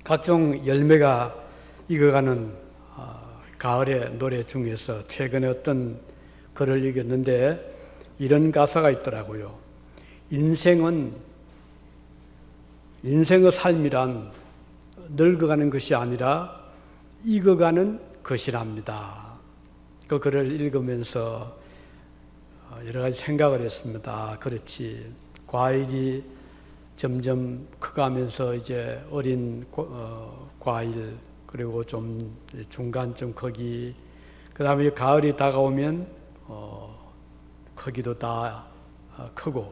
각종 열매가 익어가는 가을의 노래 중에서 최근에 어떤 글을 읽었는데 이런 가사가 있더라고요. 인생의 삶이란 늙어가는 것이 아니라 익어가는 것이랍니다. 그 글을 읽으면서 여러 가지 생각을 했습니다. 그렇지, 과일이 점점 커가면서 이제 어린 과일, 그리고 좀 중간쯤 크기, 그 다음에 가을이 다가오면 크기도 다 크고,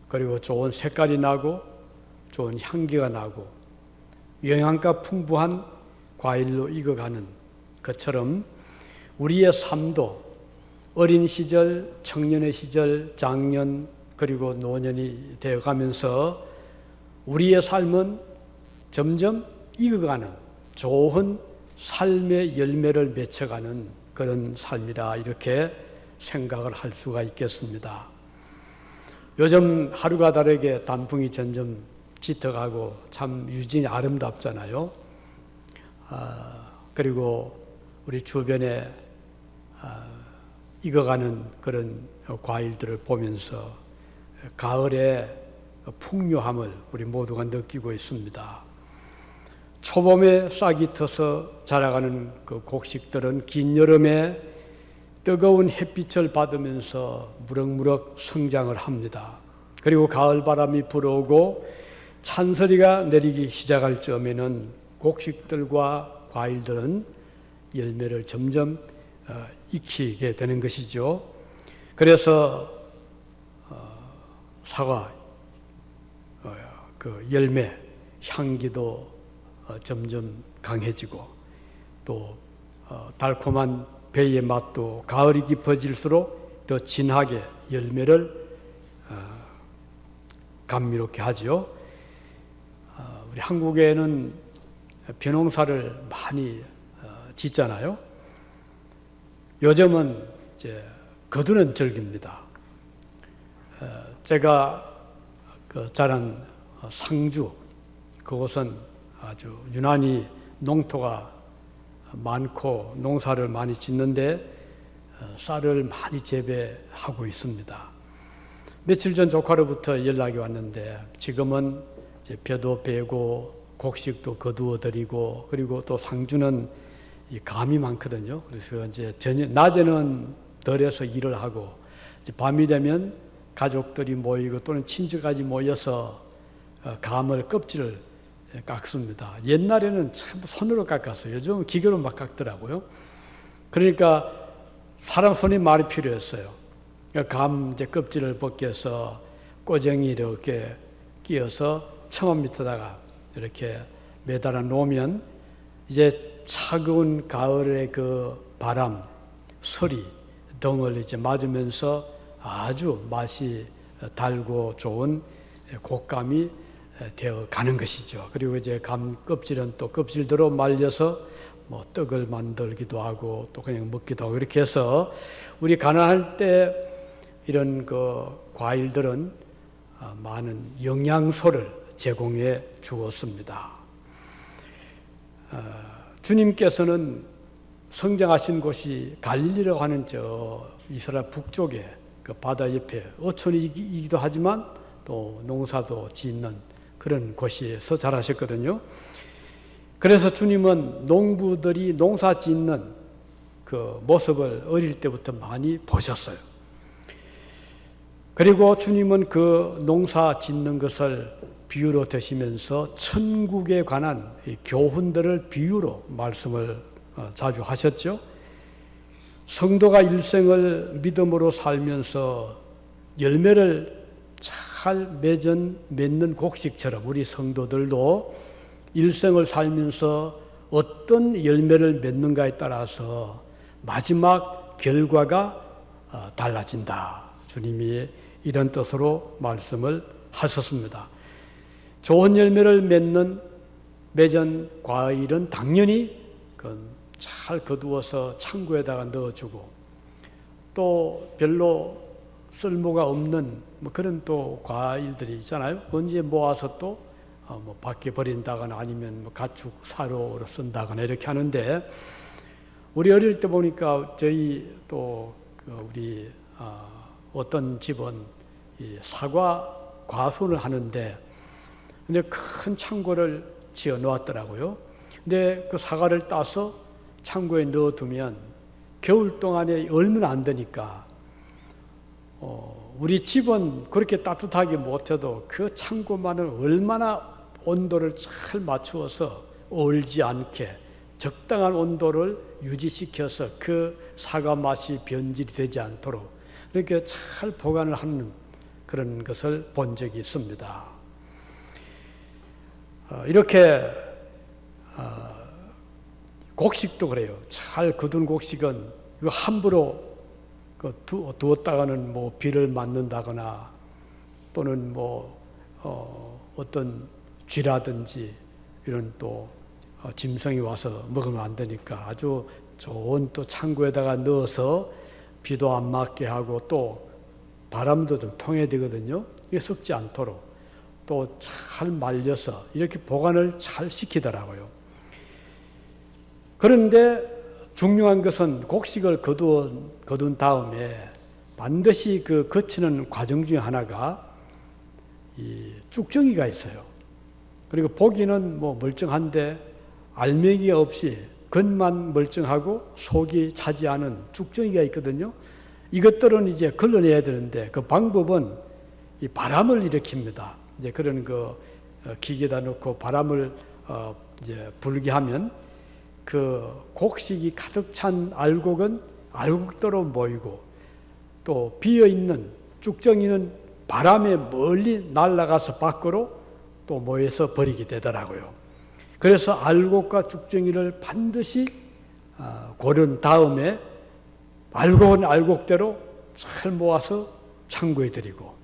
그리고 좋은 색깔이 나고 좋은 향기가 나고 영양가 풍부한 과일로 익어가는 것처럼 우리의 삶도 어린 시절, 청년의 시절, 장년, 그리고 노년이 되어가면서 우리의 삶은 점점 익어가는 좋은 삶의 열매를 맺혀가는 그런 삶이라 이렇게 생각을 할 수가 있겠습니다. 요즘 하루가 다르게 단풍이 점점 짙어가고 참 유진이 아름답잖아요. 그리고 우리 주변에 익어가는 그런 과일들을 보면서 가을의 풍요함을 우리 모두가 느끼고 있습니다. 초봄에 싹이 터서 자라가는 그 곡식들은 긴 여름에 뜨거운 햇빛을 받으면서 무럭무럭 성장을 합니다. 그리고 가을 바람이 불어오고 찬소리가 내리기 시작할 즈음에는 곡식들과 과일들은 열매를 점점 익히게 되는 것이죠. 그래서 사과, 그 열매, 향기도 점점 강해지고 또 달콤한 배의 맛도 가을이 깊어질수록 더 진하게 열매를 감미롭게 하죠. 우리 한국에는 벼농사를 많이 짓잖아요. 요즘은 이제 거두는 절기입니다. 제가 자란 상주, 그곳은 아주 유난히 농토가 많고 농사를 많이 짓는데 쌀을 많이 재배하고 있습니다. 며칠 전 조카로부터 연락이 왔는데 지금은 이제 벼도 베고 곡식도 거두어 드리고, 그리고 또 상주는 이 감이 많거든요. 그래서 이제 낮에는 덜해서 일을 하고 이제 밤이 되면 가족들이 모이고 또는 친척까지 모여서 감을 껍질을 깎습니다. 옛날에는 참 손으로 깎았어요. 요즘은 기계로 막 깎더라고요. 그러니까 사람 손이 많이 필요했어요. 감 이제 껍질을 벗겨서 꼬쟁이 이렇게 끼워서 처마 밑에다가 이렇게 매달아 놓으면 이제 차가운 가을의 그 바람, 서리 등을 이제 맞으면서 아주 맛이 달고 좋은 곶감이 되어 가는 것이죠. 그리고 이제 감 껍질은 또 껍질대로 말려서 뭐 떡을 만들기도 하고 또 그냥 먹기도 하고, 이렇게 해서 우리 가난할 때 이런 그 과일들은 많은 영양소를 제공해 주었습니다. 주님께서는 성장하신 곳이 갈릴리라고 하는 저 이스라엘 북쪽에 그 바다 옆에 어촌이기도 하지만 또 농사도 짓는 그런 곳에서 자라셨거든요. 그래서 주님은 농부들이 농사 짓는 그 모습을 어릴 때부터 많이 보셨어요. 그리고 주님은 그 농사 짓는 것을 비유로 드시면서 천국에 관한 교훈들을 비유로 말씀을 자주 하셨죠. 성도가 일생을 믿음으로 살면서 열매를 잘 맺는 곡식처럼 우리 성도들도 일생을 살면서 어떤 열매를 맺는가에 따라서 마지막 결과가 달라진다. 주님이 이런 뜻으로 말씀을 하셨습니다. 좋은 열매를 맺은 과일은 당연히 잘 거두어서 창고에다가 넣어주고, 또 별로 쓸모가 없는 그런 또 과일들이 있잖아요. 언제 모아서 또 뭐 밖에 버린다거나 아니면 뭐 가축 사료로 쓴다거나 이렇게 하는데, 우리 어릴 때 보니까 저희 또 우리 어떤 집은 이 사과 과수를 하는데, 근데 큰 창고를 지어 놓았더라고요. 근데 그 사과를 따서 창고에 넣어두면 겨울 동안에 얼면 안 되니까 우리 집은 그렇게 따뜻하게 못해도 그 창고만은 얼마나 온도를 잘 맞추어서 얼지 않게 적당한 온도를 유지시켜서 그 사과 맛이 변질이 되지 않도록 이렇게 잘 보관을 하는 그런 것을 본 적이 있습니다. 이렇게 곡식도 그래요. 잘 굳은 곡식은 이거 함부로 두었다가는 뭐 비를 맞는다거나 또는 뭐 어떤 쥐라든지 이런 또 짐승이 와서 먹으면 안 되니까 아주 좋은 또 창고에다가 넣어서 비도 안 맞게 하고 또 바람도 좀 통해야 되거든요. 이게 썩지 않도록 또 잘 말려서 이렇게 보관을 잘 시키더라고요. 그런데 중요한 것은 곡식을 거둔 다음에 반드시 그 거치는 과정 중에 하나가 이 쭉정이가 있어요. 그리고 보기는 뭐 멀쩡한데 알맹이가 없이 겉만 멀쩡하고 속이 차지 않은 쭉정이가 있거든요. 이것들은 이제 걸러내야 되는데 그 방법은 이 바람을 일으킵니다. 이제 그런 그 기계에다 놓고 바람을 이제 불게 하면 그 곡식이 가득 찬 알곡은 알곡대로 모이고 또 비어있는 쭉정이는 바람에 멀리 날아가서 밖으로 또 모여서 버리게 되더라고요. 그래서 알곡과 쭉정이를 반드시 고른 다음에 알곡은 알곡대로 잘 모아서 창고에 들이고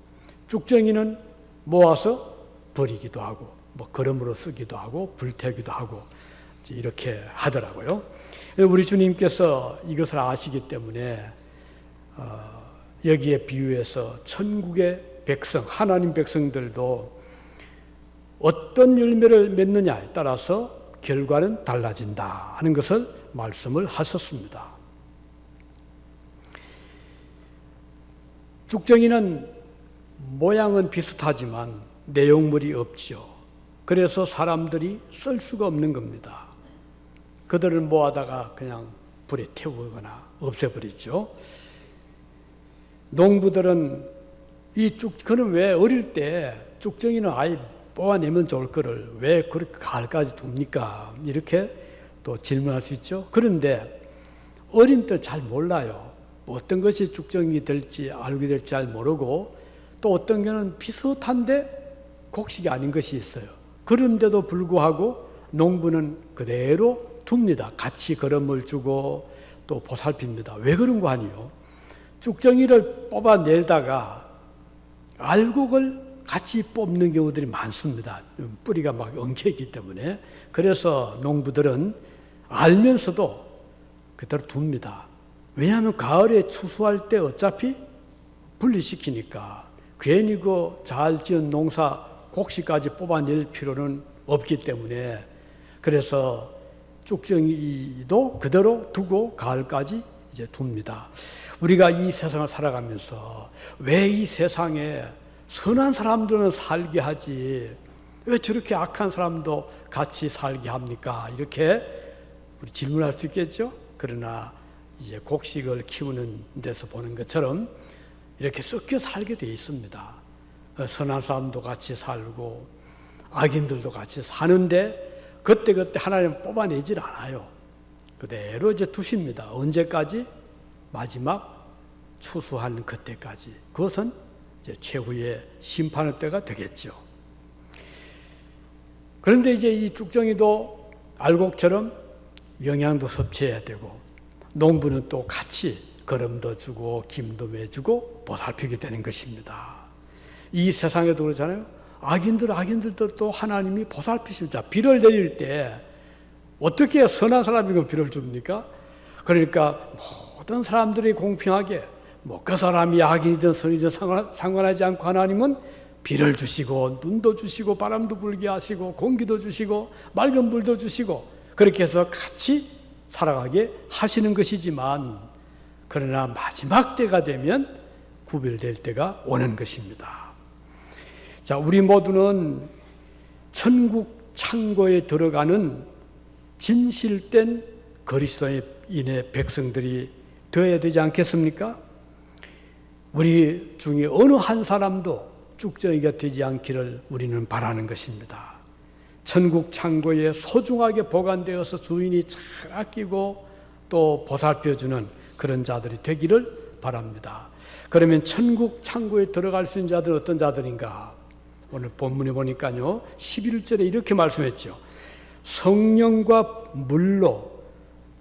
쭉정이는 모아서 버리기도 하고 뭐 거름으로 쓰기도 하고 불태우기도 하고 이렇게 하더라고요. 우리 주님께서 이것을 아시기 때문에 여기에 비유해서 천국의 백성, 하나님 백성들도 어떤 열매를 맺느냐에 따라서 결과는 달라진다 하는 것을 말씀을 하셨습니다. 쭉정이는 모양은 비슷하지만 내용물이 없지요. 그래서 사람들이 쓸 수가 없는 겁니다. 그들을 모아다가 그냥 불에 태우거나 없애버리죠. 농부들은 그는 왜 어릴 때 쭉정이는 아예 뽑아내면 좋을 거를 왜 그렇게 가을까지 둡니까? 이렇게 또 질문할 수 있죠. 그런데 어린 때 잘 몰라요. 어떤 것이 쭉정이 될지 알게 될지 잘 모르고 또 어떤 게는 비슷한데 곡식이 아닌 것이 있어요. 그런데도 불구하고 농부는 그대로 둡니다. 같이 거름을 주고 또 보살핍니다. 왜 그런 거 아니에요? 쭉정이를 뽑아내다가 알곡을 같이 뽑는 경우들이 많습니다. 뿌리가 막 엉켜있기 때문에. 그래서 농부들은 알면서도 그대로 둡니다. 왜냐하면 가을에 추수할 때 어차피 분리시키니까 괜히 그 잘 지은 농사 곡식까지 뽑아낼 필요는 없기 때문에 그래서 쭉정이도 그대로 두고 가을까지 이제 둡니다. 우리가 이 세상을 살아가면서 왜 이 세상에 선한 사람들은 살게 하지 왜 저렇게 악한 사람도 같이 살게 합니까? 이렇게 우리 질문할 수 있겠죠. 그러나 이제 곡식을 키우는 데서 보는 것처럼 이렇게 섞여 살게 되어 있습니다. 선한 사람도 같이 살고 악인들도 같이 사는데 그때그때 하나님 뽑아내질 않아요. 그대로 이제 두십니다. 언제까지? 마지막 추수한 그때까지. 그것은 이제 최후의 심판의 때가 되겠죠. 그런데 이제 이 쭉정이도 알곡처럼 영양도 섭취해야 되고 농부는 또 같이 거름도 주고 김도 매주고 보살피게 되는 것입니다. 이 세상에도 그렇잖아요. 악인들도 또 하나님이 보살피십니다. 비를 내릴 때 어떻게 선한 사람이고 비를 줍니까? 그러니까 모든 사람들이 공평하게 그 사람이 악인이든 선이든 상관하지 않고 하나님은 비를 주시고 눈도 주시고 바람도 불게 하시고 공기도 주시고 맑은 물도 주시고 그렇게 해서 같이 살아가게 하시는 것이지만 그러나 마지막 때가 되면 구별될 때가 오는 것입니다. 자, 우리 모두는 천국 창고에 들어가는 진실된 그리스도인의 백성들이 되어야 되지 않겠습니까? 우리 중에 어느 한 사람도 쭉정이가 되지 않기를 우리는 바라는 것입니다. 천국 창고에 소중하게 보관되어서 주인이 잘 아끼고 또 보살펴주는 그런 자들이 되기를 바랍니다. 그러면 천국 창고에 들어갈 수 있는 자들은 어떤 자들인가? 오늘 본문에 보니까요 11절에 이렇게 말씀했죠. 성령과 물로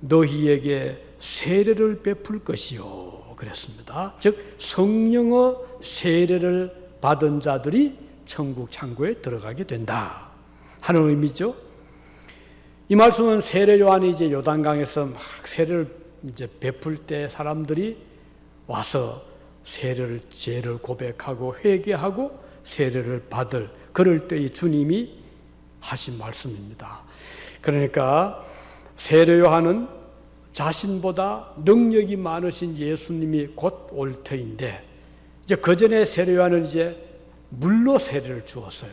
너희에게 세례를 베풀 것이요 그랬습니다. 즉 성령의 세례를 받은 자들이 천국 창고에 들어가게 된다 하는 의미죠. 이 말씀은 세례 요한이 이제 요단강에서 막 세례를 이제 베풀 때 사람들이 와서 세례를 죄를 고백하고 회개하고 세례를 받을 그럴 때의 주님이 하신 말씀입니다. 그러니까 세례 요한은 자신보다 능력이 많으신 예수님이 곧 올 터인데 이제 그 전에 세례 요한은 이제 물로 세례를 주었어요.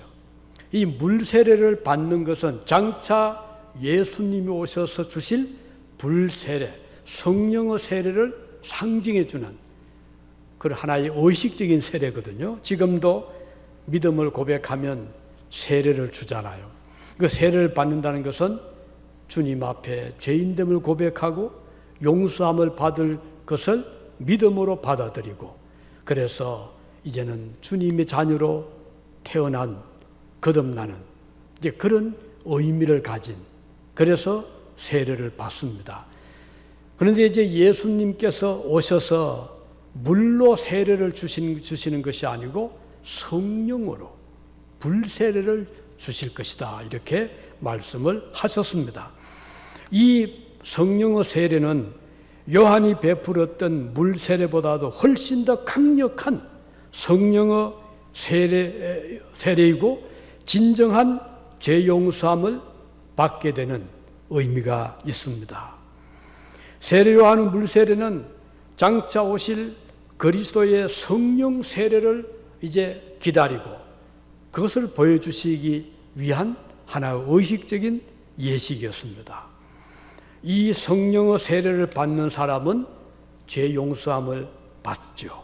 이 물 세례를 받는 것은 장차 예수님이 오셔서 주실 불 세례, 성령의 세례를 상징해 주는 그 하나의 의식적인 세례거든요. 지금도 믿음을 고백하면 세례를 주잖아요. 그 세례를 받는다는 것은 주님 앞에 죄인됨을 고백하고 용서함을 받을 것을 믿음으로 받아들이고 그래서 이제는 주님의 자녀로 태어난 거듭나는 이제 그런 의미를 가진 그래서 세례를 받습니다. 그런데 이제 예수님께서 오셔서 물로 세례를 주시는 것이 아니고 성령으로 불세례를 주실 것이다 이렇게 말씀을 하셨습니다. 이 성령의 세례는 요한이 베풀었던 물 세례보다도 훨씬 더 강력한 성령의 세례이고 진정한 죄 용서함을 받게 되는 의미가 있습니다. 세례 요한의 물 세례는 장차 오실 그리스도의 성령 세례를 이제 기다리고 그것을 보여주시기 위한 하나의 의식적인 예식이었습니다. 이 성령의 세례를 받는 사람은 죄 용서함을 받죠.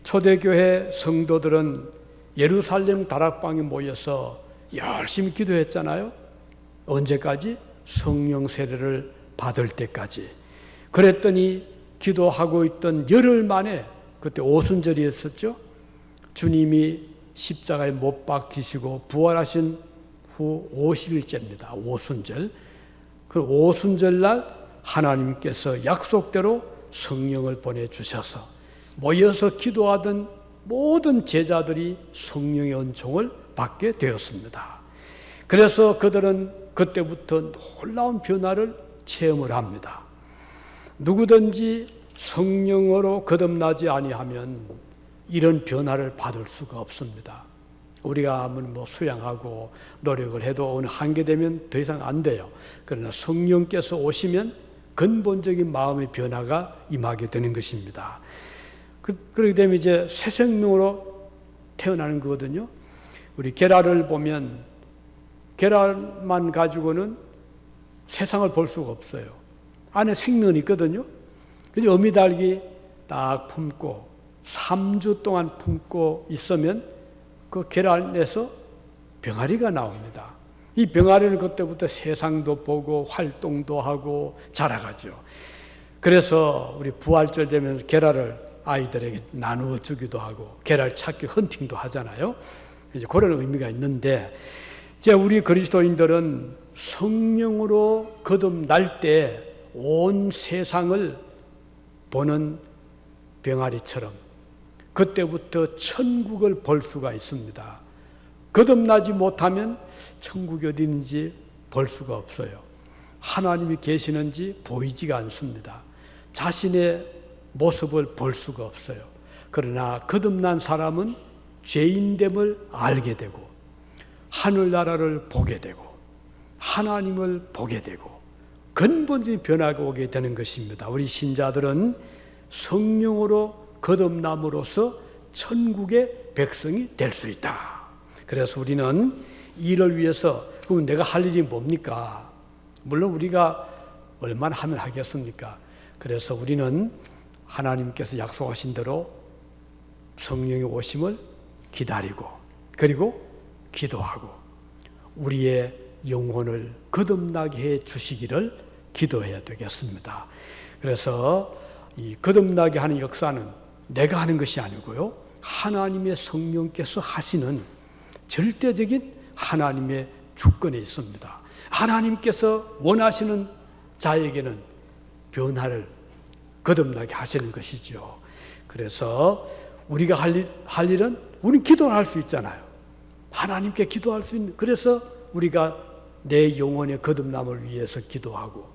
초대교회 성도들은 예루살렘 다락방에 모여서 열심히 기도했잖아요. 언제까지? 성령 세례를 받을 때까지. 그랬더니 기도하고 있던 열흘 만에 그때 오순절이었었죠. 주님이 십자가에 못 박히시고 부활하신 후 50일째입니다. 오순절. 그 오순절날 하나님께서 약속대로 성령을 보내주셔서 모여서 기도하던 모든 제자들이 성령의 은총을 받게 되었습니다. 그래서 그들은 그때부터 놀라운 변화를 체험을 합니다. 누구든지 성령으로 거듭나지 아니하면 이런 변화를 받을 수가 없습니다. 우리가 아무리 수양하고 노력을 해도 어느 한계 되면 더 이상 안 돼요. 그러나 성령께서 오시면 근본적인 마음의 변화가 임하게 되는 것입니다. 그렇게 되면 이제 새 생명으로 태어나는 거거든요. 우리 계란을 보면 계란만 가지고는 세상을 볼 수가 없어요. 안에 생명이 있거든요. 그래서 어미닭이 딱 품고 3주 동안 품고 있으면 그 계란에서 병아리가 나옵니다. 이 병아리는 그때부터 세상도 보고 활동도 하고 자라가죠. 그래서 우리 부활절 되면 계란을 아이들에게 나누어 주기도 하고 계란 찾기 헌팅도 하잖아요. 이제 그런 의미가 있는데 이제 우리 그리스도인들은 성령으로 거듭날 때 온 세상을 보는 병아리처럼 그때부터 천국을 볼 수가 있습니다. 거듭나지 못하면 천국이 어디 있는지 볼 수가 없어요. 하나님이 계시는지 보이지가 않습니다. 자신의 모습을 볼 수가 없어요. 그러나 거듭난 사람은 죄인됨을 알게 되고 하늘나라를 보게 되고 하나님을 보게 되고 근본적인 변화가 오게 되는 것입니다. 우리 신자들은 성령으로 거듭남으로써 천국의 백성이 될 수 있다. 그래서 우리는 이를 위해서 그럼 내가 할 일이 뭡니까? 물론 우리가 얼마나 하면 하겠습니까? 그래서 우리는 하나님께서 약속하신 대로 성령의 오심을 기다리고 그리고 기도하고 우리의 영혼을 거듭나게 해 주시기를 기도해야 되겠습니다. 그래서 이 거듭나게 하는 역사는 내가 하는 것이 아니고요, 하나님의 성령께서 하시는 절대적인 하나님의 주권에 있습니다. 하나님께서 원하시는 자에게는 변화를 거듭나게 하시는 것이죠. 그래서 우리가 할 일은 우리는 기도를 할 수 있잖아요. 하나님께 기도할 수 있는, 그래서 우리가 내 영혼의 거듭남을 위해서 기도하고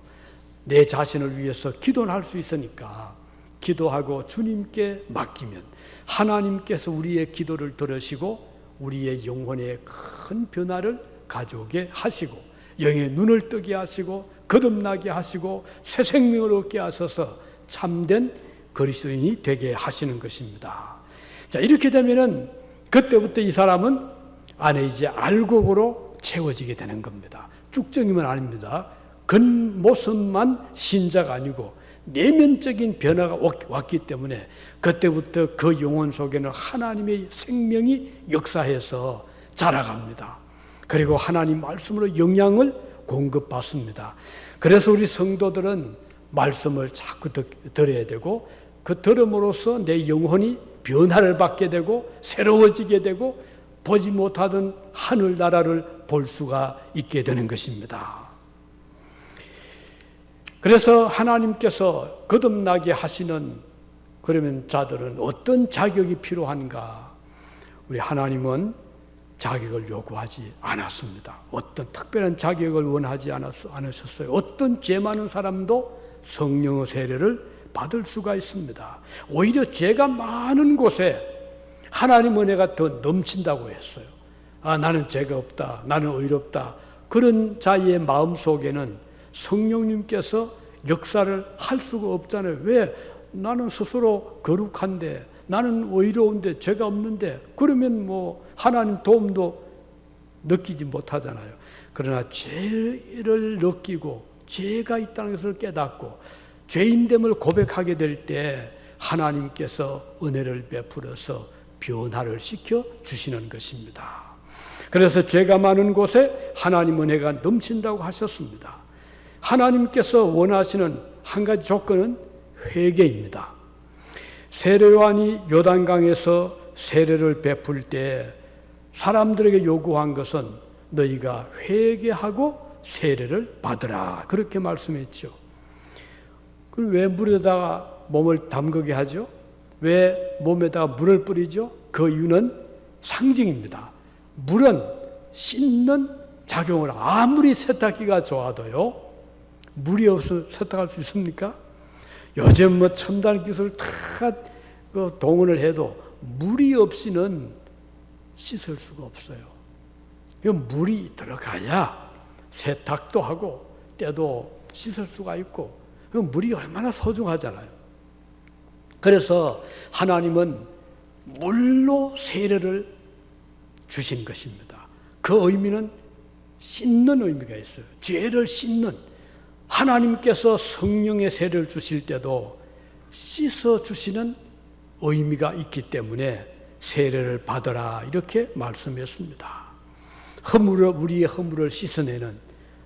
내 자신을 위해서 기도를 할 수 있으니까 기도하고 주님께 맡기면 하나님께서 우리의 기도를 들으시고 우리의 영혼에 큰 변화를 가져오게 하시고 영의 눈을 뜨게 하시고 거듭나게 하시고 새 생명을 얻게 하셔서 참된 그리스도인이 되게 하시는 것입니다. 자, 이렇게 되면은 그때부터 이 사람은 안에 이제 알곡으로 채워지게 되는 겁니다. 쭉정이면 아닙니다. 겉모습만 신자가 아니고 내면적인 변화가 왔기 때문에 그때부터 그 영혼 속에는 하나님의 생명이 역사해서 자라갑니다. 그리고 하나님 말씀으로 영향을 공급받습니다. 그래서 우리 성도들은 말씀을 자꾸 들어야 되고 그 들음으로써 내 영혼이 변화를 받게 되고 새로워지게 되고 보지 못하던 하늘나라를 볼 수가 있게 되는 것입니다. 그래서 하나님께서 거듭나게 하시는 그러면 자들은 어떤 자격이 필요한가? 우리 하나님은 자격을 요구하지 않았습니다. 어떤 특별한 자격을 원하지 않으셨어요. 어떤 죄 많은 사람도 성령의 세례를 받을 수가 있습니다. 오히려 죄가 많은 곳에 하나님 은혜가 더 넘친다고 했어요. 아, 나는 죄가 없다, 나는 의롭다. 그런 자의 마음 속에는 성령님께서 역사를 할 수가 없잖아요. 왜? 나는 스스로 거룩한데, 나는 의로운데, 죄가 없는데, 그러면 뭐 하나님 도움도 느끼지 못하잖아요. 그러나 죄를 느끼고 죄가 있다는 것을 깨닫고 죄인됨을 고백하게 될 때 하나님께서 은혜를 베풀어서 변화를 시켜 주시는 것입니다. 그래서 죄가 많은 곳에 하나님 은혜가 넘친다고 하셨습니다. 하나님께서 원하시는 한 가지 조건은 회개입니다. 세례요한이 요단강에서 세례를 베풀 때 사람들에게 요구한 것은 너희가 회개하고 세례를 받으라, 그렇게 말씀했죠. 그럼 왜 물에다가 몸을 담그게 하죠? 왜 몸에다가 물을 뿌리죠? 그 이유는 상징입니다. 물은 씻는 작용을, 아무리 세탁기가 좋아도요, 물이 없으면 세탁할 수 있습니까? 요즘 뭐 첨단 기술 다 동원을 해도 물이 없이는 씻을 수가 없어요. 물이 들어가야 세탁도 하고 때도 씻을 수가 있고, 물이 얼마나 소중하잖아요. 그래서 하나님은 물로 세례를 주신 것입니다. 그 의미는 씻는 의미가 있어요. 죄를 씻는, 하나님께서 성령의 세례를 주실 때도 씻어 주시는 의미가 있기 때문에 세례를 받으라, 이렇게 말씀했습니다. 우리의 허물을 씻어내는,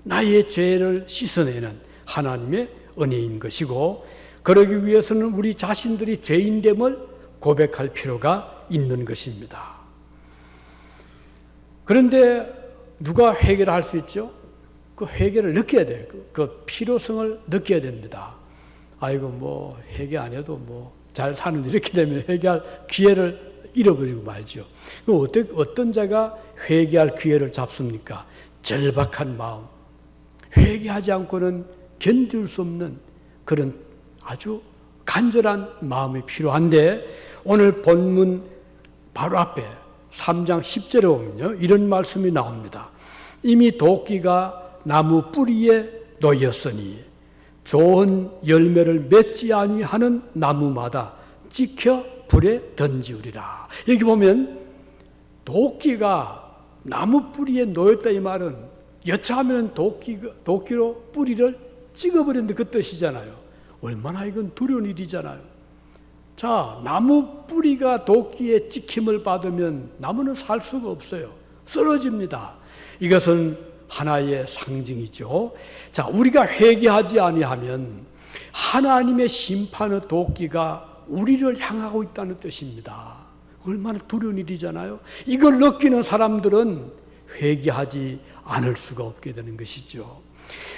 나의 죄를 씻어내는 하나님의 은혜인 것이고, 그러기 위해서는 우리 자신들이 죄인됨을 고백할 필요가 있는 것입니다. 그런데 누가 회개를 할 수 있죠? 그 회개를 느껴야 돼요. 그 필요성을 느껴야 됩니다. 아이고 뭐 회개 안 해도 뭐 잘 사는데, 이렇게 되면 회개할 기회를 잃어버리고 말죠. 어떤 자가 회개할 기회를 잡습니까? 절박한 마음, 회개하지 않고는 견딜 수 없는 그런 아주 간절한 마음이 필요한데, 오늘 본문 바로 앞에 3장 10절에 보면요, 이런 말씀이 나옵니다. 이미 도끼가 나무 뿌리에 놓였으니 좋은 열매를 맺지 아니하는 나무마다 찍혀 불에 던지우리라. 여기 보면 도끼가 나무 뿌리에 놓였다 이 말은 여차하면 도끼로 뿌리를 찍어버린다 그 뜻이잖아요. 얼마나 이건 두려운 일이잖아요. 자, 나무 뿌리가 도끼에 찍힘을 받으면 나무는 살 수가 없어요. 쓰러집니다. 이것은 하나의 상징이죠. 자, 우리가 회개하지 아니하면 하나님의 심판의 도끼가 우리를 향하고 있다는 뜻입니다. 얼마나 두려운 일이잖아요. 이걸 느끼는 사람들은 회개하지 않을 수가 없게 되는 것이죠.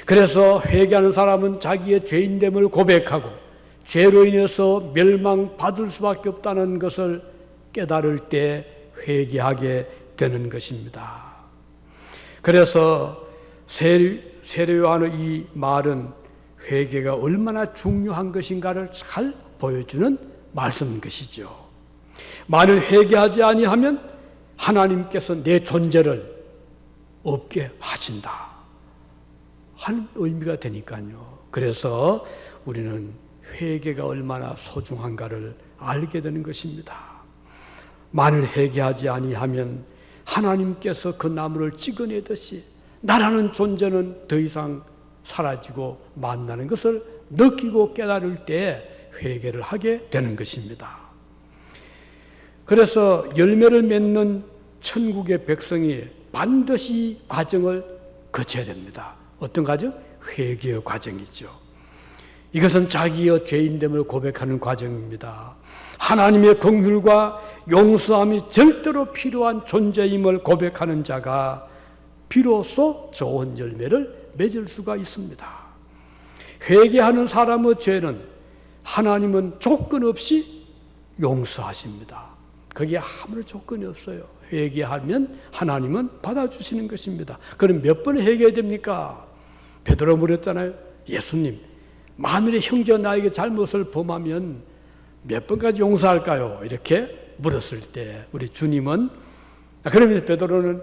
그래서 회개하는 사람은 자기의 죄인됨을 고백하고 죄로 인해서 멸망받을 수밖에 없다는 것을 깨달을 때 회개하게 되는 것입니다. 그래서 세례 요한의 이 말은 회개가 얼마나 중요한 것인가를 잘 보여주는 말씀인 것이죠. 만일 회개하지 아니하면 하나님께서 내 존재를 없게 하신다 하는 의미가 되니까요. 그래서 우리는 회개가 얼마나 소중한가를 알게 되는 것입니다. 만일 회개하지 아니하면 하나님께서 그 나무를 찍어내듯이 나라는 존재는 더 이상 사라지고 만나는 것을 느끼고 깨달을 때 회개를 하게 되는 것입니다. 그래서 열매를 맺는 천국의 백성이 반드시 과정을 거쳐야 됩니다. 어떤 과정? 회개의 과정이죠. 이것은 자기의 죄인됨을 고백하는 과정입니다. 하나님의 긍휼과 용서함이 절대로 필요한 존재임을 고백하는 자가 비로소 좋은 열매를 맺을 수가 있습니다. 회개하는 사람의 죄는 하나님은 조건 없이 용서하십니다. 거기에 아무런 조건이 없어요. 회개하면 하나님은 받아주시는 것입니다. 그럼 몇 번 회개해야 됩니까? 베드로 물었잖아요. 예수님, 만일에 형제가 나에게 잘못을 범하면 몇 번까지 용서할까요? 이렇게 물었을 때 우리 주님은, 그러면서 베드로는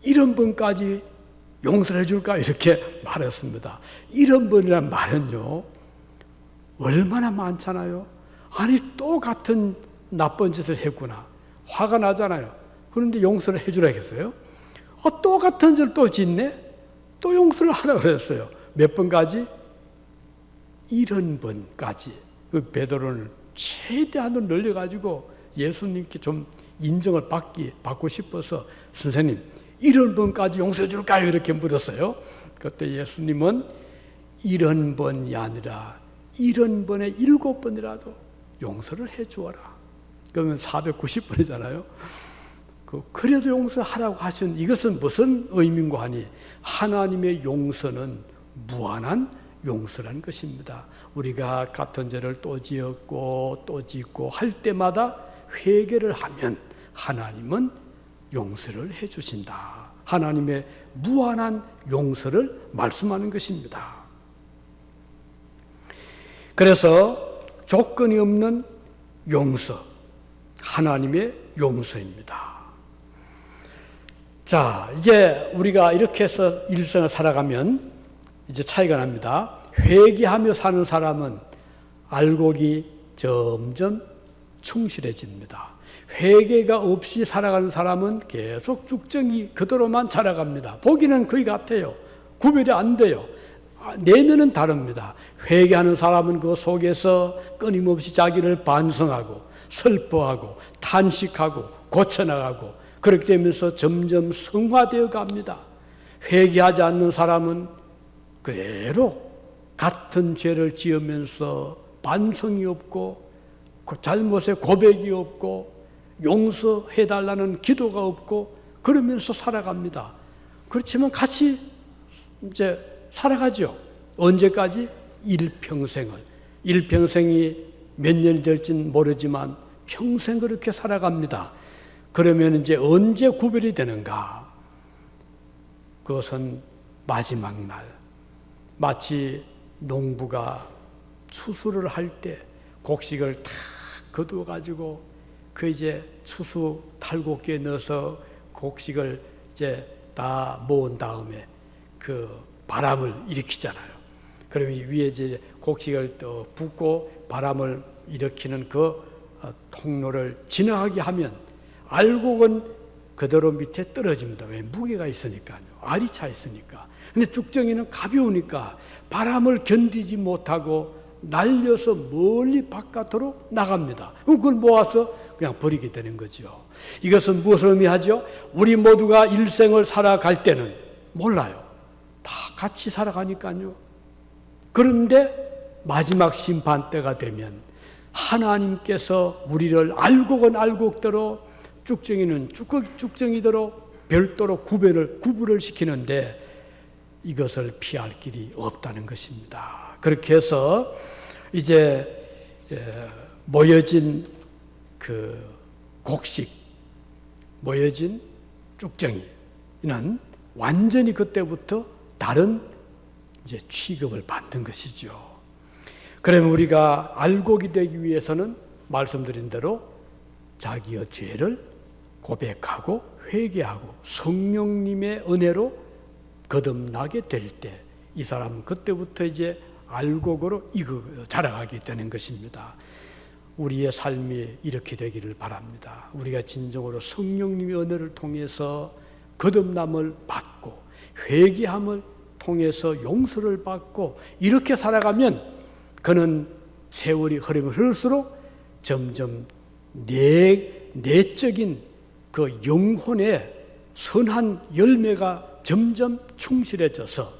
이런 번까지 용서를 해줄까? 이렇게 말했습니다. 이런 번이란 말은요, 얼마나 많잖아요. 아니, 또 같은 나쁜 짓을 했구나. 화가 나잖아요. 그런데 용서를 해주라겠어요? 또 같은 짓을 또 짓네? 또 용서를 하라고 그랬어요. 몇 번까지? 70번까지. 그 베드로는 최대한으로 늘려가지고 예수님께 좀 인정을 받고 싶어서 선생님, 70번까지 용서해 줄까요? 이렇게 물었어요. 그때 예수님은 70번이 아니라 70번에 7번이라도 용서를 해 주어라. 그러면 490번이잖아요. 그래도 용서하라고 하신 이것은 무슨 의미인가 하니 하나님의 용서는 무한한 용서라는 것입니다. 우리가 같은 죄를 또 지었고 또 짓고 할 때마다 회개를 하면 하나님은 용서를 해 주신다. 하나님의 무한한 용서를 말씀하는 것입니다. 그래서 조건이 없는 용서, 하나님의 용서입니다. 자, 이제 우리가 이렇게 해서 일생을 살아가면 이제 차이가 납니다. 회개하며 사는 사람은 알곡이 점점 충실해집니다. 회개가 없이 살아가는 사람은 계속 쭉정이 그대로만 자라갑니다. 보기는 거의 같아요. 구별이 안 돼요. 내면은 다릅니다. 회개하는 사람은 그 속에서 끊임없이 자기를 반성하고 슬퍼하고 탄식하고 고쳐나가고 그렇게 되면서 점점 성화되어 갑니다. 회개하지 않는 사람은 그대로 같은 죄를 지으면서 반성이 없고 잘못의 고백이 없고 용서해달라는 기도가 없고 그러면서 살아갑니다. 그렇지만 같이 이제 살아가죠. 언제까지? 일평생이 몇 년이 될지는 모르지만 평생 그렇게 살아갑니다. 그러면 이제 언제 구별이 되는가? 그것은 마지막 날, 마치 농부가 추수를 할 때 곡식을 탁 거두어 가지고 그 이제 추수 탈곡기에 넣어서 곡식을 이제 다 모은 다음에 그 바람을 일으키잖아요. 그러면 위에 이제 곡식을 또 붓고 바람을 일으키는 그 통로를 지나가게 하면 알곡은 그대로 밑에 떨어집니다. 왜? 무게가 있으니까요. 알이 차 있으니까. 근데 쭉정이는 가벼우니까 바람을 견디지 못하고 날려서 멀리 바깥으로 나갑니다. 그럼 그걸 모아서 그냥 버리게 되는 거죠. 이것은 무엇을 의미하죠? 우리 모두가 일생을 살아갈 때는 몰라요. 다 같이 살아가니까요. 그런데 마지막 심판 때가 되면 하나님께서 우리를 알곡은 알곡대로 쭉정이는 쭉정이대로 별도로 구분을 시키는데 이것을 피할 길이 없다는 것입니다. 그렇게 해서 이제 모여진 그 곡식, 모여진 쭉정이는 완전히 그때부터 다른 이제 취급을 받는 것이죠. 그러면 우리가 알곡이 되기 위해서는 말씀드린 대로 자기의 죄를 고백하고 회개하고 성령님의 은혜로 거듭나게 될 때 이 사람은 그때부터 이제 알곡으로 자라가게 되는 것입니다. 우리의 삶이 이렇게 되기를 바랍니다. 우리가 진정으로 성령님의 은혜를 통해서 거듭남을 받고 회개함을 통해서 용서를 받고 이렇게 살아가면 그는 세월이 흐를수록 점점 내적인 그 영혼의 선한 열매가 점점 충실해져서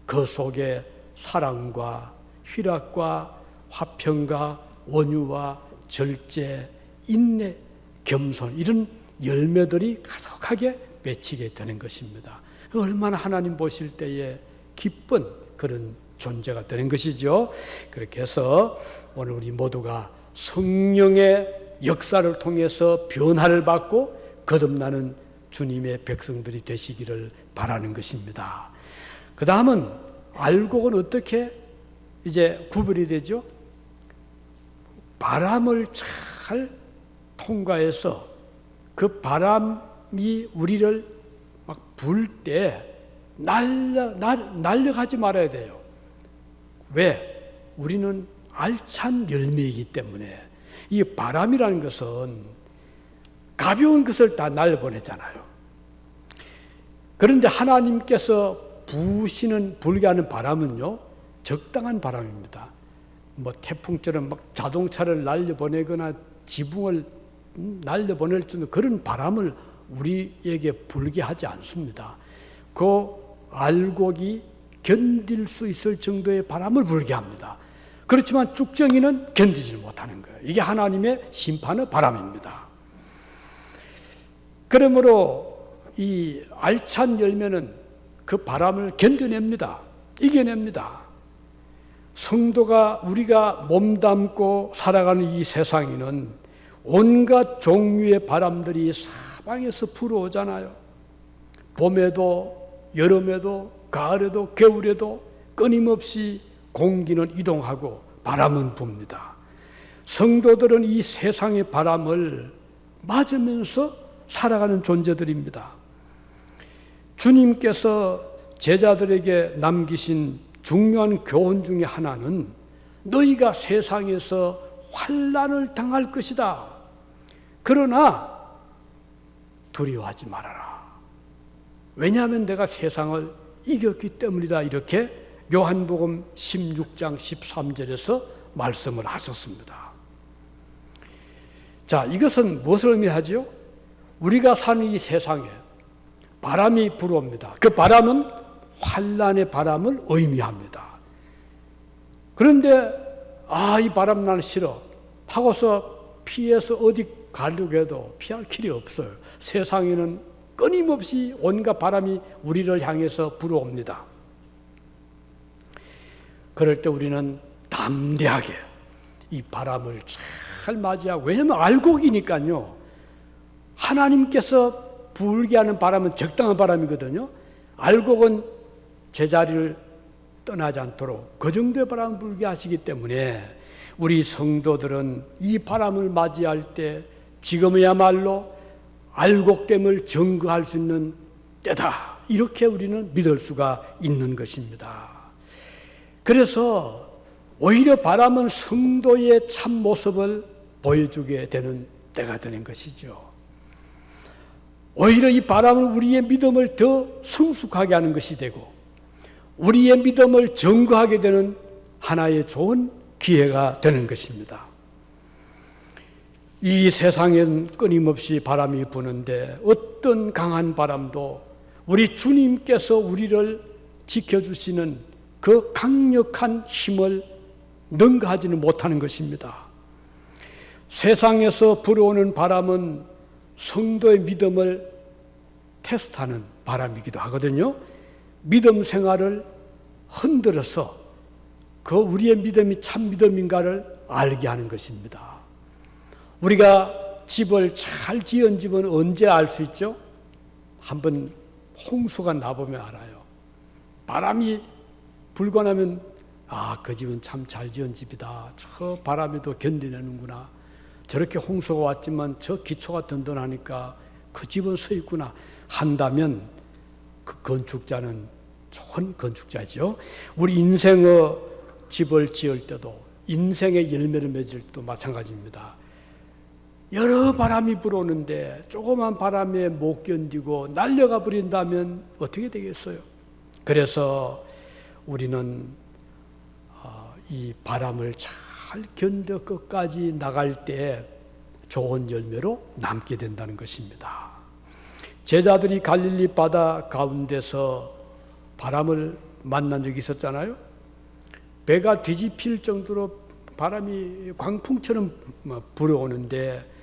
그 속에 사랑과 희락과 화평과 온유와 절제, 인내, 겸손 이런 열매들이 가득하게 맺히게 되는 것입니다. 얼마나 하나님 보실 때에 기쁜 그런 존재가 되는 것이죠. 그렇게 해서 오늘 우리 모두가 성령의 역사를 통해서 변화를 받고 거듭나는 주님의 백성들이 되시기를 바라는 것입니다. 그 다음은 알곡은 어떻게 이제 구별이 되죠? 바람을 잘 통과해서 그 바람이 우리를 막 불 때 날려가지 말아야 돼요. 왜? 우리는 알찬 열매이기 때문에 이 바람이라는 것은 가벼운 것을 다 날려보내잖아요. 그런데 하나님께서 불게 하는 바람은요, 적당한 바람입니다. 뭐 태풍처럼 막 자동차를 날려보내거나 지붕을 날려보낼 정도 그런 바람을 우리에게 불게 하지 않습니다. 그 알곡이 견딜 수 있을 정도의 바람을 불게 합니다. 그렇지만 쭉정이는 견디지 못하는 거예요. 이게 하나님의 심판의 바람입니다. 그러므로 이 알찬 열매는 그 바람을 견뎌냅니다. 이겨냅니다. 성도가 우리가 몸담고 살아가는 이 세상에는 온갖 종류의 바람들이 사방에서 불어오잖아요. 봄에도 여름에도 가을에도 겨울에도 끊임없이 공기는 이동하고 바람은 붑니다. 성도들은 이 세상의 바람을 맞으면서 살아가는 존재들입니다. 주님께서 제자들에게 남기신 중요한 교훈 중에 하나는 너희가 세상에서 환난을 당할 것이다. 그러나 두려워하지 말아라. 왜냐하면 내가 세상을 이겼기 때문이다. 이렇게 요한복음 16장 13절에서 말씀을 하셨습니다. 자, 이것은 무엇을 의미하죠? 우리가 사는 이 세상에 바람이 불어옵니다. 그 바람은 환난의 바람을 의미합니다. 그런데 이 바람 나는 싫어 하고서 피해서 어디 가려고 해도 피할 길이 없어요. 세상에는 끊임없이 온갖 바람이 우리를 향해서 불어옵니다. 그럴 때 우리는 담대하게 이 바람을 잘 맞이하고, 왜냐하면 알곡이니까요. 하나님께서 불게 하는 바람은 적당한 바람이거든요. 알곡은 제자리를 떠나지 않도록 그 정도의 바람을 불게 하시기 때문에 우리 성도들은 이 바람을 맞이할 때 지금이야말로 알곡됨을 증거할 수 있는 때다. 이렇게 우리는 믿을 수가 있는 것입니다. 그래서 오히려 바람은 성도의 참 모습을 보여주게 되는 때가 되는 것이죠. 오히려 이 바람은 우리의 믿음을 더 성숙하게 하는 것이 되고 우리의 믿음을 증거하게 되는 하나의 좋은 기회가 되는 것입니다. 이 세상엔 끊임없이 바람이 부는데 어떤 강한 바람도 우리 주님께서 우리를 지켜주시는 그 강력한 힘을 능가하지는 못하는 것입니다. 세상에서 불어오는 바람은 성도의 믿음을 테스트하는 바람이기도 하거든요. 믿음 생활을 흔들어서 그 우리의 믿음이 참 믿음인가를 알게 하는 것입니다. 우리가 집을 잘 지은 집은 언제 알 수 있죠? 한번 홍수가 나보면 알아요. 바람이 불고 나면 그 집은 참 잘 지은 집이다. 저 바람에도 견디내는구나. 저렇게 홍수가 왔지만 저 기초가 든든하니까 그 집은 서 있구나 한다면 그 건축자는 좋은 건축자죠. 우리 인생의 집을 지을 때도 인생의 열매를 맺을 때도 마찬가지입니다. 여러 바람이 불어오는데 조그만 바람에 못 견디고 날려가 버린다면 어떻게 되겠어요? 그래서 우리는 이 바람을 잘 견뎌 끝까지 나갈 때 좋은 열매로 남게 된다는 것입니다. 제자들이 갈릴리 바다 가운데서 바람을 만난 적이 있었잖아요. 배가 뒤집힐 정도로 바람이 광풍처럼 불어오는데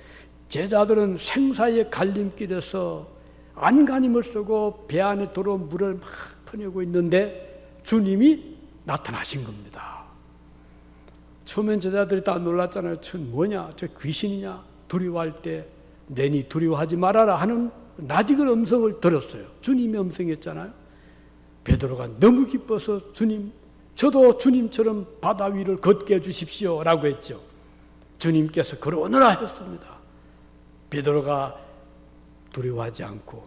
제자들은 생사의 갈림길에서 안간힘을 쓰고 배 안에 들어온 물을 막 퍼내고 있는데 주님이 나타나신 겁니다. 처음엔 제자들이 다 놀랐잖아요. 저 뭐냐? 저 귀신이냐? 두려워할 때 내니 두려워하지 말아라 하는 낯익은 음성을 들었어요. 주님의 음성이었잖아요. 베드로가 너무 기뻐서 주님, 저도 주님처럼 바다 위를 걷게 해주십시오 라고 했죠. 주님께서 그러느라 했습니다. 베드로가 두려워하지 않고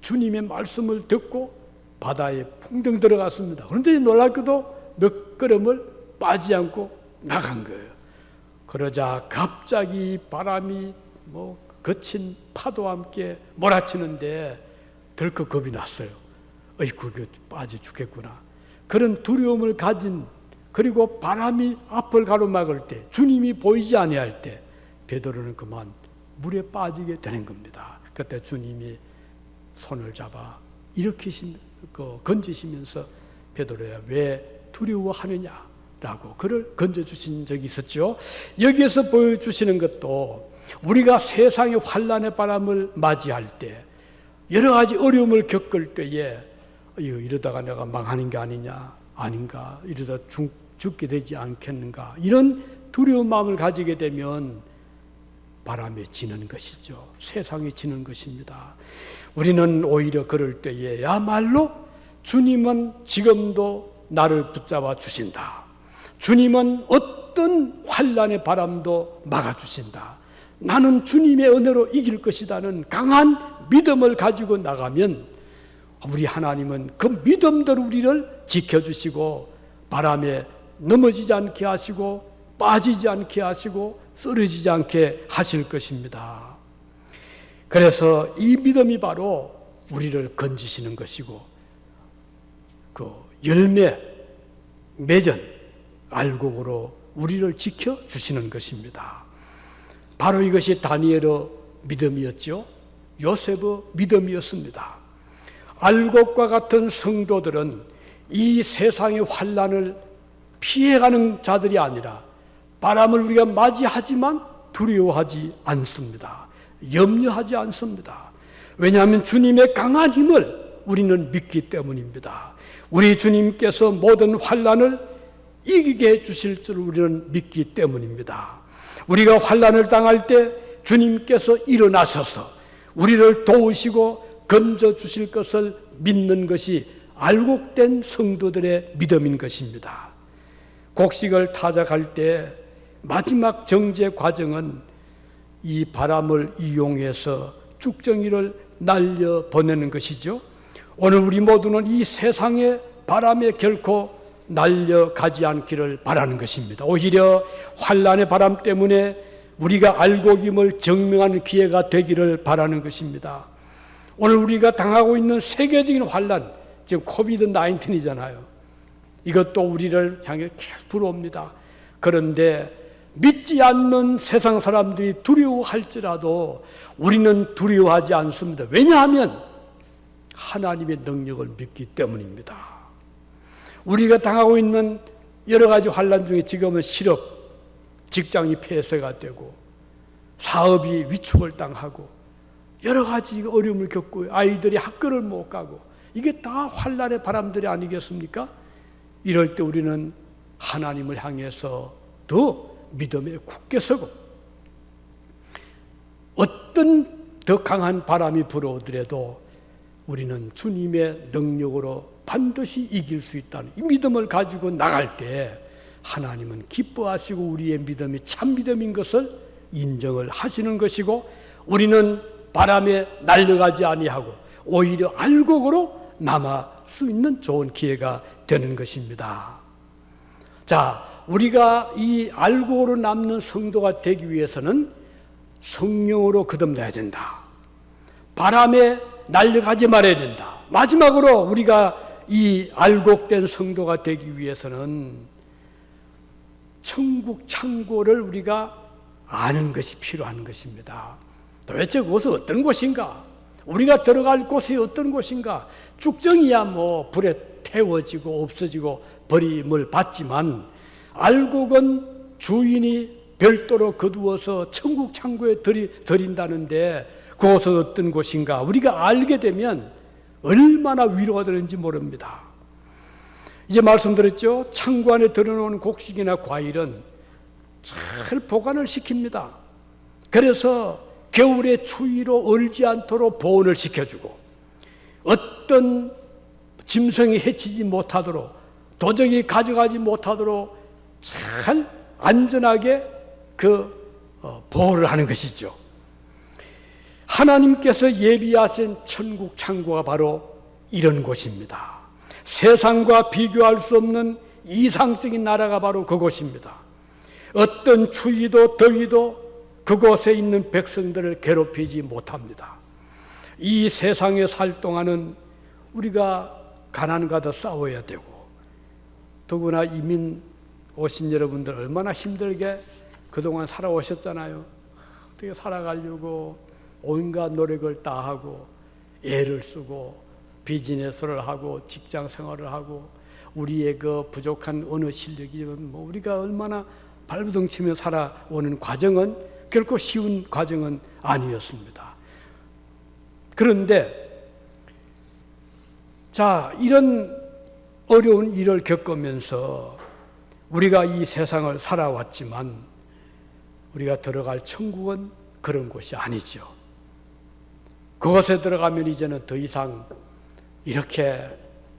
주님의 말씀을 듣고 바다에 풍덩 들어갔습니다. 그런데 놀랍게도 몇 걸음을 빠지 않고 나간 거예요. 그러자 갑자기 바람이 거친 파도와 함께 몰아치는데 덜컥 겁이 났어요. 어이구, 빠져 죽겠구나. 그런 두려움을 가진, 그리고 바람이 앞을 가로막을 때, 주님이 보이지 아니할 때 베드로는 그만 물에 빠지게 되는 겁니다. 그때 주님이 손을 잡아 건지시면서 베드로야 왜 두려워하느냐 라고 그를 건져주신 적이 있었죠. 여기에서 보여주시는 것도 우리가 세상의 환난의 바람을 맞이할 때, 여러 가지 어려움을 겪을 때에 이러다가 내가 망하는 게 아닌가, 이러다 죽게 되지 않겠는가, 이런 두려운 마음을 가지게 되면 바람에 지는 것이죠. 세상에 지는 것입니다. 우리는 오히려 그럴 때에야말로 주님은 지금도 나를 붙잡아 주신다. 주님은 어떤 환난의 바람도 막아주신다. 나는 주님의 은혜로 이길 것이다는 강한 믿음을 가지고 나가면 우리 하나님은 그 믿음대로 우리를 지켜주시고 바람에 넘어지지 않게 하시고 빠지지 않게 하시고 쓰러지지 않게 하실 것입니다. 그래서 이 믿음이 바로 우리를 건지시는 것이고 그 열매 맺은 알곡으로 우리를 지켜주시는 것입니다. 바로 이것이 다니엘의 믿음이었죠. 요셉의 믿음이었습니다. 알곡과 같은 성도들은 이 세상의 환난을 피해가는 자들이 아니라 바람을 우리가 맞이하지만 두려워하지 않습니다. 염려하지 않습니다. 왜냐하면 주님의 강한 힘을 우리는 믿기 때문입니다. 우리 주님께서 모든 환난을 이기게 해주실 줄 우리는 믿기 때문입니다. 우리가 환난을 당할 때 주님께서 일어나셔서 우리를 도우시고 건져주실 것을 믿는 것이 알곡된 성도들의 믿음인 것입니다. 곡식을 타작할 때 마지막 정제 과정은 이 바람을 이용해서 쭉정이를 날려보내는 것이죠. 오늘 우리 모두는 이 세상의 바람에 결코 날려가지 않기를 바라는 것입니다. 오히려 환난의 바람 때문에 우리가 알곡임을 증명하는 기회가 되기를 바라는 것입니다. 오늘 우리가 당하고 있는 세계적인 환난, 지금 코비드-19이잖아요. 이것도 우리를 향해 계속 불어옵니다. 그런데 믿지 않는 세상 사람들이 두려워할지라도 우리는 두려워하지 않습니다. 왜냐하면 하나님의 능력을 믿기 때문입니다. 우리가 당하고 있는 여러 가지 환난 중에 지금은 실업, 직장이 폐쇄가 되고 사업이 위축을 당하고 여러 가지 어려움을 겪고 아이들이 학교를 못 가고 이게 다 환난의 바람들이 아니겠습니까? 이럴 때 우리는 하나님을 향해서 더 믿음에 굳게 서고 어떤 더 강한 바람이 불어오더라도 우리는 주님의 능력으로 반드시 이길 수 있다는 이 믿음을 가지고 나갈 때 하나님은 기뻐하시고 우리의 믿음이 참 믿음인 것을 인정을 하시는 것이고 우리는 바람에 날려가지 아니하고 오히려 알곡으로 남아 수 있는 좋은 기회가 되는 것입니다. 자, 우리가 이 알곡으로 남는 성도가 되기 위해서는 성령으로 거듭나야 된다. 바람에 날려가지 말아야 된다. 마지막으로 우리가 이 알곡된 성도가 되기 위해서는 천국 창고를 우리가 아는 것이 필요한 것입니다. 도대체 그것은 어떤 곳인가? 우리가 들어갈 곳이 어떤 곳인가? 쭉정이야 뭐 불에 태워지고 없어지고 버림을 받지만 알곡은 주인이 별도로 거두어서 천국 창고에 들인다는데 그곳은 어떤 곳인가? 우리가 알게 되면 얼마나 위로가 되는지 모릅니다. 이제 말씀드렸죠. 창고 안에 들어놓은 곡식이나 과일은 잘 보관을 시킵니다. 그래서 겨울에 추위로 얼지 않도록 보온을 시켜주고 어떤 짐승이 해치지 못하도록 도적이 가져가지 못하도록 잘 안전하게 보호를 하는 것이죠. 하나님께서 예비하신 천국 창고가 바로 이런 곳입니다. 세상과 비교할 수 없는 이상적인 나라가 바로 그곳입니다. 어떤 추위도 더위도 그곳에 있는 백성들을 괴롭히지 못합니다. 이 세상에 살 동안은 우리가 가난과도 싸워야 되고 더구나 이민 오신 여러분들 얼마나 힘들게 그동안 살아오셨잖아요. 어떻게 살아가려고 온갖 노력을 다하고 애를 쓰고 비즈니스를 하고 직장 생활을 하고 우리의 그 부족한 언어 실력이 뭐 우리가 얼마나 발부둥치며 살아오는 과정은 결코 쉬운 과정은 아니었습니다. 그런데 자, 이런 어려운 일을 겪으면서 우리가 이 세상을 살아왔지만 우리가 들어갈 천국은 그런 곳이 아니죠. 그곳에 들어가면 이제는 더 이상 이렇게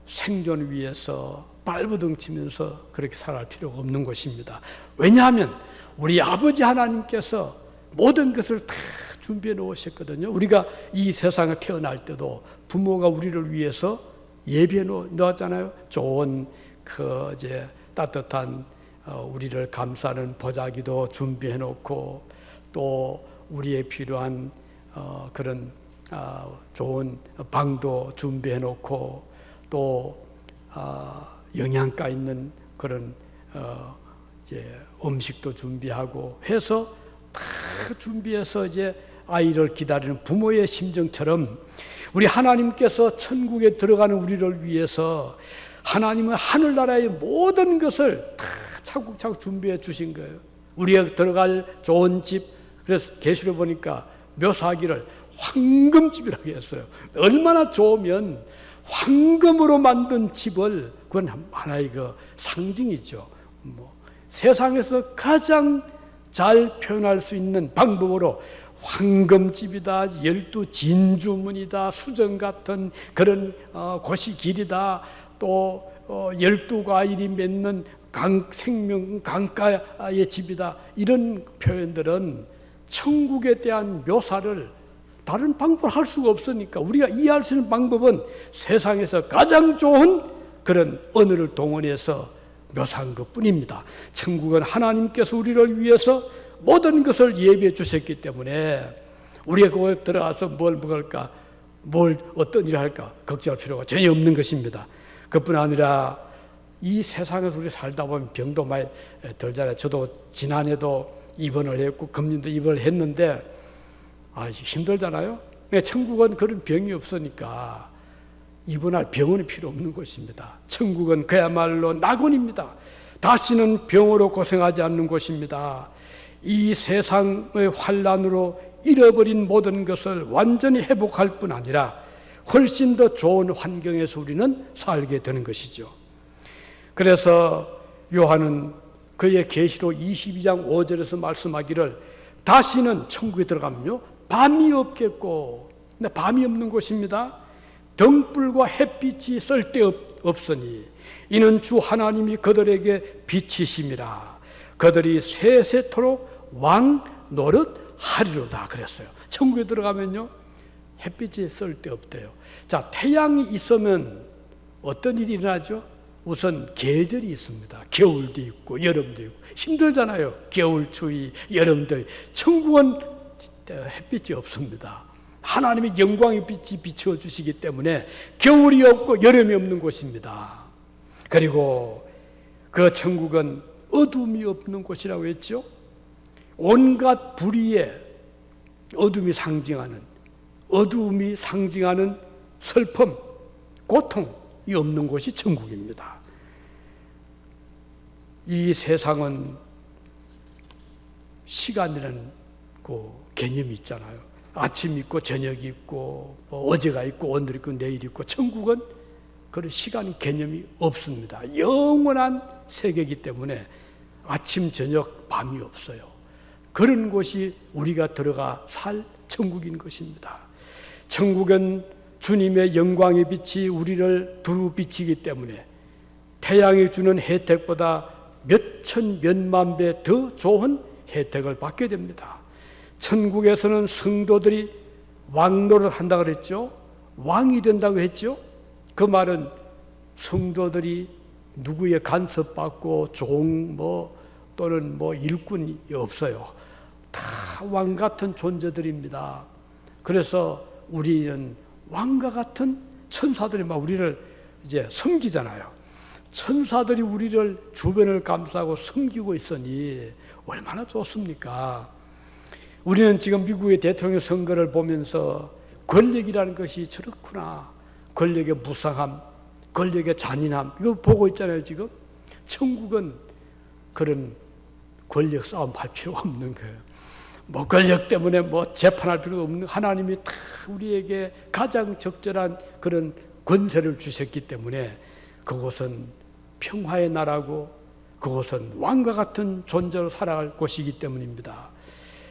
생존 위해서 발버둥치면서 그렇게 살아갈 필요가 없는 곳입니다. 왜냐하면 우리 아버지 하나님께서 모든 것을 다 준비해 놓으셨거든요. 우리가 이 세상에 태어날 때도 부모가 우리를 위해서 예비해 놓았잖아요. 좋은 따뜻한 우리를 감싸는 보자기도 준비해 놓고 또 우리의 필요한 그런 좋은 방도 준비해 놓고 또 영양가 있는 그런 이제 음식도 준비하고 해서 다 준비해서 이제 아이를 기다리는 부모의 심정처럼 우리 하나님께서 천국에 들어가는 우리를 위해서 하나님은 하늘나라의 모든 것을 다 차곡차곡 준비해 주신 거예요. 우리가 들어갈 좋은 집, 그래서 계시로 보니까 묘사하기를 황금집이라고 했어요. 얼마나 좋으면 황금으로 만든 집을, 그건 하나의 그 상징이죠. 세상에서 가장 잘 표현할 수 있는 방법으로 황금집이다, 12진주문이다, 수정 같은 그런 곳이 길이다, 또 12과일이 맺는 생명 강가의 집이다, 이런 표현들은 천국에 대한 묘사를 다른 방법을 할 수가 없으니까 우리가 이해할 수 있는 방법은 세상에서 가장 좋은 그런 언어를 동원해서 묘사한 것뿐입니다. 천국은 하나님께서 우리를 위해서 모든 것을 예비해 주셨기 때문에 우리가 거기에 들어가서 뭘 먹을까, 어떤 일을 할까 걱정할 필요가 전혀 없는 것입니다. 그뿐 아니라 이 세상에서 우리 살다 보면 병도 많이 들잖아요. 저도 지난해도 입원을 했고 금년도 입원을 했는데 힘들잖아요. 천국은 그런 병이 없으니까 입원할 병원이 필요 없는 곳입니다. 천국은 그야말로 낙원입니다. 다시는 병으로 고생하지 않는 곳입니다. 이 세상의 환난으로 잃어버린 모든 것을 완전히 회복할 뿐 아니라 훨씬 더 좋은 환경에서 우리는 살게 되는 것이죠. 그래서 요한은 그의 계시록 22장 5절에서 말씀하기를 다시는 천국에 들어가면요 밤이 없겠고, 근데 밤이 없는 곳입니다. 등불과 햇빛이 쓸데없으니 이는 주 하나님이 그들에게 빛이심이라. 그들이 세세토록 왕 노릇하리로다 그랬어요. 천국에 들어가면요 햇빛이 쓸데없대요. 자, 태양이 있으면 어떤 일이 일어나죠? 우선 계절이 있습니다. 겨울도 있고 여름도 있고 힘들잖아요. 겨울 추위, 여름 더위. 천국은 햇빛이 없습니다. 하나님의 영광의 빛이 비추어 주시기 때문에 겨울이 없고 여름이 없는 곳입니다. 그리고 그 천국은 어둠이 없는 곳이라고 했죠. 온갖 불의에 어둠이 상징하는 슬픔, 고통이 없는 곳이 천국입니다. 이 세상은 시간이라는 개념이 있잖아요. 아침 있고 저녁이 있고 어제가 있고 오늘 있고 내일 있고 천국은 그런 시간 개념이 없습니다. 영원한 세계이기 때문에 아침 저녁 밤이 없어요. 그런 곳이 우리가 들어가 살 천국인 것입니다. 천국은 주님의 영광의 빛이 우리를 두루 비치기 때문에 태양이 주는 혜택보다 몇천 몇만 배 더 좋은 혜택을 받게 됩니다. 천국에서는 성도들이 왕노릇을 한다고 그랬죠. 왕이 된다고 했죠. 그 말은 성도들이 누구의 간섭받고 종 또는 일꾼이 없어요. 다 왕 같은 존재들입니다. 그래서 우리는 왕과 같은 천사들이 막 우리를 이제 섬기잖아요. 천사들이 우리를 주변을 감싸고 섬기고 있으니 얼마나 좋습니까? 우리는 지금 미국의 대통령 선거를 보면서 권력이라는 것이 저렇구나. 권력의 무상함, 권력의 잔인함, 이거 보고 있잖아요, 지금. 천국은 그런 권력 싸움 할 필요가 없는 거예요. 권력 때문에 재판할 필요도 없는, 하나님이 다 우리에게 가장 적절한 그런 권세를 주셨기 때문에 그곳은 평화의 나라고 그곳은 왕과 같은 존재로 살아갈 곳이기 때문입니다.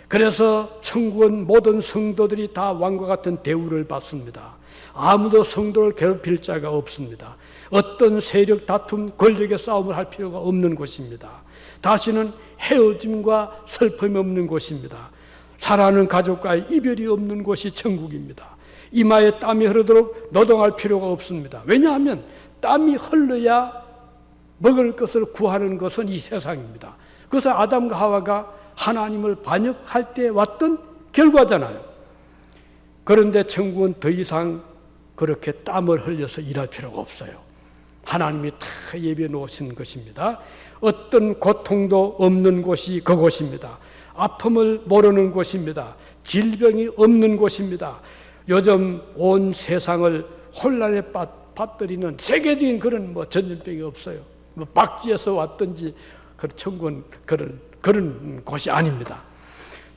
그래서 천국은 모든 성도들이 다 왕과 같은 대우를 받습니다. 아무도 성도를 괴롭힐 자가 없습니다. 어떤 세력 다툼, 권력의 싸움을 할 필요가 없는 곳입니다. 다시는 헤어짐과 슬픔이 없는 곳입니다. 사랑하는 가족과의 이별이 없는 곳이 천국입니다. 이마에 땀이 흐르도록 노동할 필요가 없습니다. 왜냐하면 땀이 흘러야 먹을 것을 구하는 것은 이 세상입니다. 그것은 아담과 하와가 하나님을 반역할 때 왔던 결과잖아요. 그런데 천국은 더 이상 그렇게 땀을 흘려서 일할 필요가 없어요. 하나님이 다 예비해 놓으신 것입니다. 어떤 고통도 없는 곳이 그곳입니다. 아픔을 모르는 곳입니다. 질병이 없는 곳입니다. 요즘 온 세상을 혼란에 빠뜨리는 세계적인 그런 전염병이 없어요. 박쥐에서 왔든지 천국은 그런 곳이 아닙니다.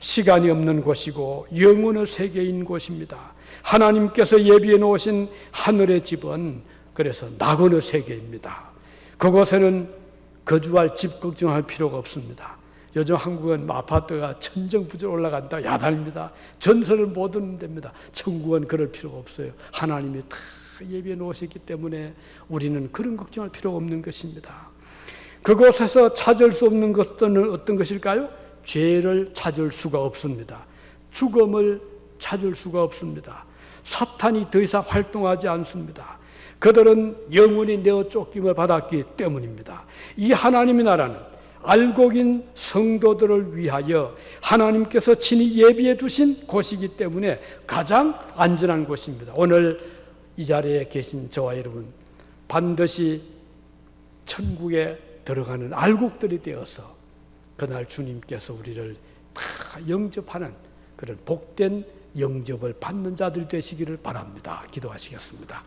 시간이 없는 곳이고 영원의 세계인 곳입니다. 하나님께서 예비해 놓으신 하늘의 집은 그래서 낙원의 세계입니다. 그곳에는 거주할 집 걱정할 필요가 없습니다. 요즘 한국은 아파트가 천정부지로 올라간다 야단입니다. 전설을 못 얻는 데입니다. 천국은 그럴 필요가 없어요. 하나님이 다 예비해 놓으셨기 때문에 우리는 그런 걱정할 필요가 없는 것입니다. 그곳에서 찾을 수 없는 것들은 어떤 것일까요? 죄를 찾을 수가 없습니다. 죽음을 찾을 수가 없습니다. 사탄이 더 이상 활동하지 않습니다. 그들은 영원히 내어 쫓김을 받았기 때문입니다. 이 하나님의 나라는 알고 긴 성도들을 위하여 하나님께서 친히 예비해 두신 곳이기 때문에 가장 안전한 곳입니다. 오늘 이 자리에 계신 저와 여러분, 반드시 천국에 들어가는 알곡들이 되어서 그날 주님께서 우리를 다 영접하는 그런 복된 영접을 받는 자들이 되시기를 바랍니다. 기도하시겠습니다.